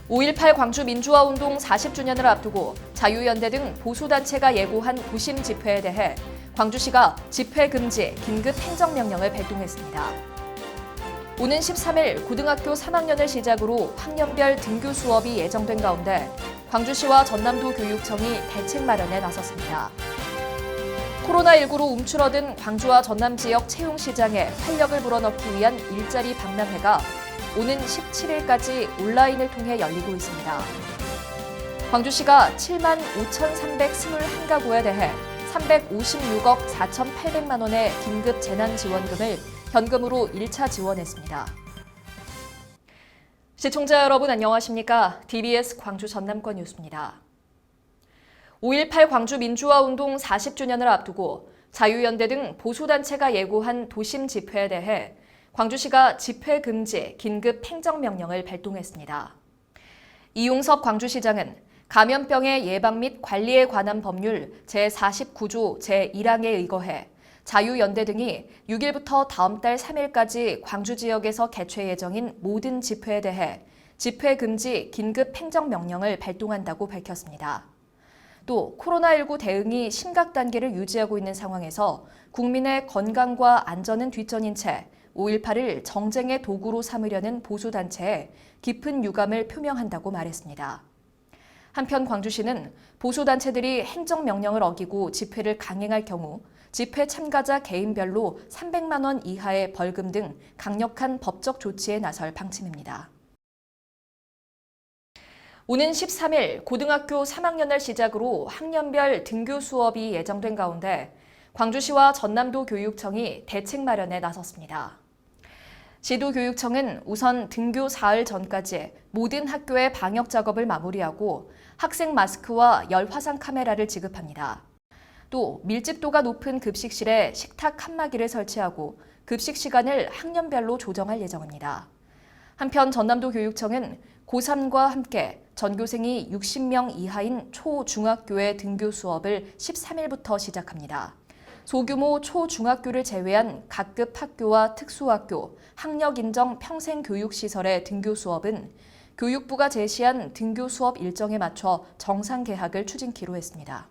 5.18 광주 민주화운동 40주년을 앞두고 자유연대 등 보수단체가 예고한 도심 집회에 대해 광주시가 집회 금지 긴급 행정명령을 발동했습니다. 오는 13일 고등학교 3학년을 시작으로 학년별 등교 수업이 예정된 가운데 광주시와 전남도 교육청이 대책 마련에 나섰습니다. 코로나19로 움츠러든 광주와 전남 지역 채용시장에 활력을 불어넣기 위한 일자리 박람회가 오는 17일까지 온라인을 통해 열리고 있습니다. 광주시가 7만 5,321가구에 대해 356억 4,800만 원의 긴급 재난지원금을 현금으로 1차 지원했습니다. 시청자 여러분 안녕하십니까? DBS 광주 전남권 뉴스입니다. 5.18 광주 민주화운동 40주년을 앞두고 자유연대 등 보수단체가 예고한 도심 집회에 대해 광주시가 집회 금지 긴급 행정명령을 발동했습니다. 이용섭 광주시장은 감염병의 예방 및 관리에 관한 법률 제49조 제1항에 의거해 자유연대 등이 6일부터 다음 달 3일까지 광주 지역에서 개최 예정인 모든 집회에 대해 집회 금지 긴급 행정명령을 발동한다고 밝혔습니다. 또 코로나19 대응이 심각 단계를 유지하고 있는 상황에서 국민의 건강과 안전은 뒷전인 채 5.18을 정쟁의 도구로 삼으려는 보수단체에 깊은 유감을 표명한다고 말했습니다. 한편 광주시는 보수단체들이 행정명령을 어기고 집회를 강행할 경우 집회 참가자 개인별로 300만 원 이하의 벌금 등 강력한 법적 조치에 나설 방침입니다. 오는 13일 고등학교 3학년을 시작으로 학년별 등교 수업이 예정된 가운데 광주시와 전남도 교육청이 대책 마련에 나섰습니다. 시도교육청은 우선 등교 사흘 전까지 모든 학교의 방역 작업을 마무리하고 학생 마스크와 열 화상 카메라를 지급합니다. 또 밀집도가 높은 급식실에 식탁 칸막이를 설치하고 급식 시간을 학년별로 조정할 예정입니다. 한편 전남도 교육청은 고3과 함께 전교생이 60명 이하인 초, 중학교의 등교 수업을 13일부터 시작합니다. 소규모 초, 중학교를 제외한 각급 학교와 특수학교, 학력인정 평생교육시설의 등교 수업은 교육부가 제시한 등교 수업 일정에 맞춰 정상 개학을 추진키로 했습니다.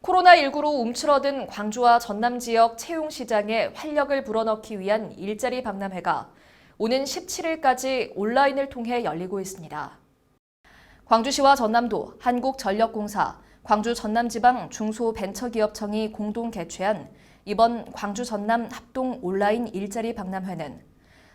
코로나19로 움츠러든 광주와 전남 지역 채용시장에 활력을 불어넣기 위한 일자리 박람회가 오는 17일까지 온라인을 통해 열리고 있습니다. 광주시와 전남도, 한국전력공사, 광주 전남지방 중소벤처기업청이 공동 개최한 이번 광주 전남 합동 온라인 일자리 박람회는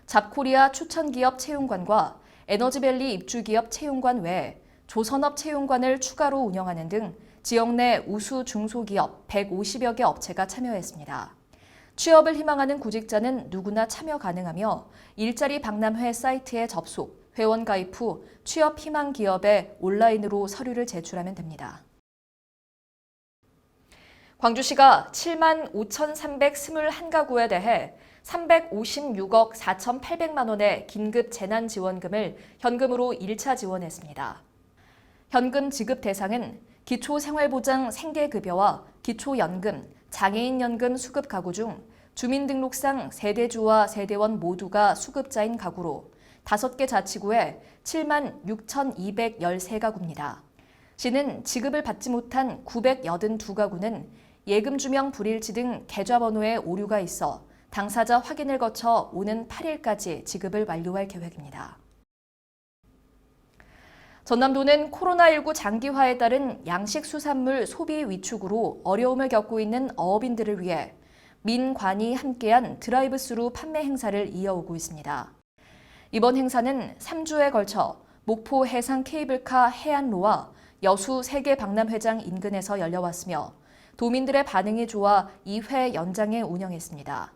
잡코리아 추천기업 채용관과 에너지밸리 입주기업 채용관 외에 조선업 채용관을 추가로 운영하는 등 지역 내 우수 중소기업 150여 개 업체가 참여했습니다. 취업을 희망하는 구직자는 누구나 참여 가능하며 일자리 박람회 사이트에 접속, 회원 가입 후 취업 희망 기업에 온라인으로 서류를 제출하면 됩니다. 광주시가 7만 5,321가구에 대해 356억 4,800만 원의 긴급 재난지원금을 현금으로 1차 지원했습니다. 현금 지급 대상은 기초생활보장 생계급여와 기초연금, 장애인연금 수급 가구 중 주민등록상 세대주와 세대원 모두가 수급자인 가구로 5개 자치구에 7만 6,213가구입니다. 시는 지급을 받지 못한 982가구는 예금주명 불일치 등 계좌번호에 오류가 있어 당사자 확인을 거쳐 오는 8일까지 지급을 완료할 계획입니다. 전남도는 코로나19 장기화에 따른 양식수산물 소비 위축으로 어려움을 겪고 있는 어업인들을 위해 민관이 함께한 드라이브스루 판매 행사를 이어오고 있습니다. 이번 행사는 3주에 걸쳐 목포 해상 케이블카 해안로와 여수 세계박람회장 인근에서 열려왔으며 도민들의 반응이 좋아 2회 연장해 운영했습니다.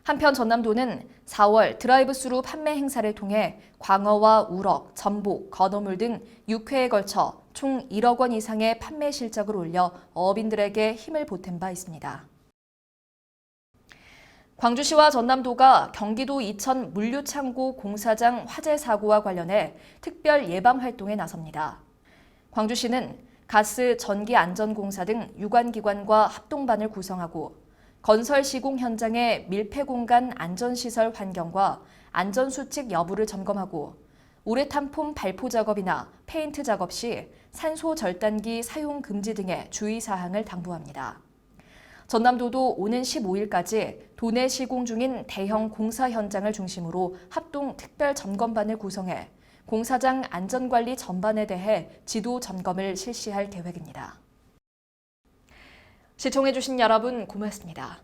한편 전남도는 4월 드라이브스루 판매 행사를 통해 광어와 우럭, 전복, 건어물 등 6회에 걸쳐 총 1억 원 이상의 판매 실적을 올려 어업인들에게 힘을 보탠 바 있습니다. 광주시와 전남도가 경기도 이천 물류창고 공사장 화재 사고와 관련해 특별 예방 활동에 나섭니다. 광주시는 가스, 전기안전공사 등 유관기관과 합동반을 구성하고 건설 시공 현장의 밀폐 공간 안전시설 환경과 안전수칙 여부를 점검하고 우레탄 폼 발포 작업이나 페인트 작업 시 산소 절단기 사용 금지 등의 주의사항을 당부합니다. 전남도도 오는 15일까지 도내 시공 중인 대형 공사 현장을 중심으로 합동 특별 점검반을 구성해 공사장 안전관리 전반에 대해 지도 점검을 실시할 계획입니다. 시청해주신 여러분 고맙습니다.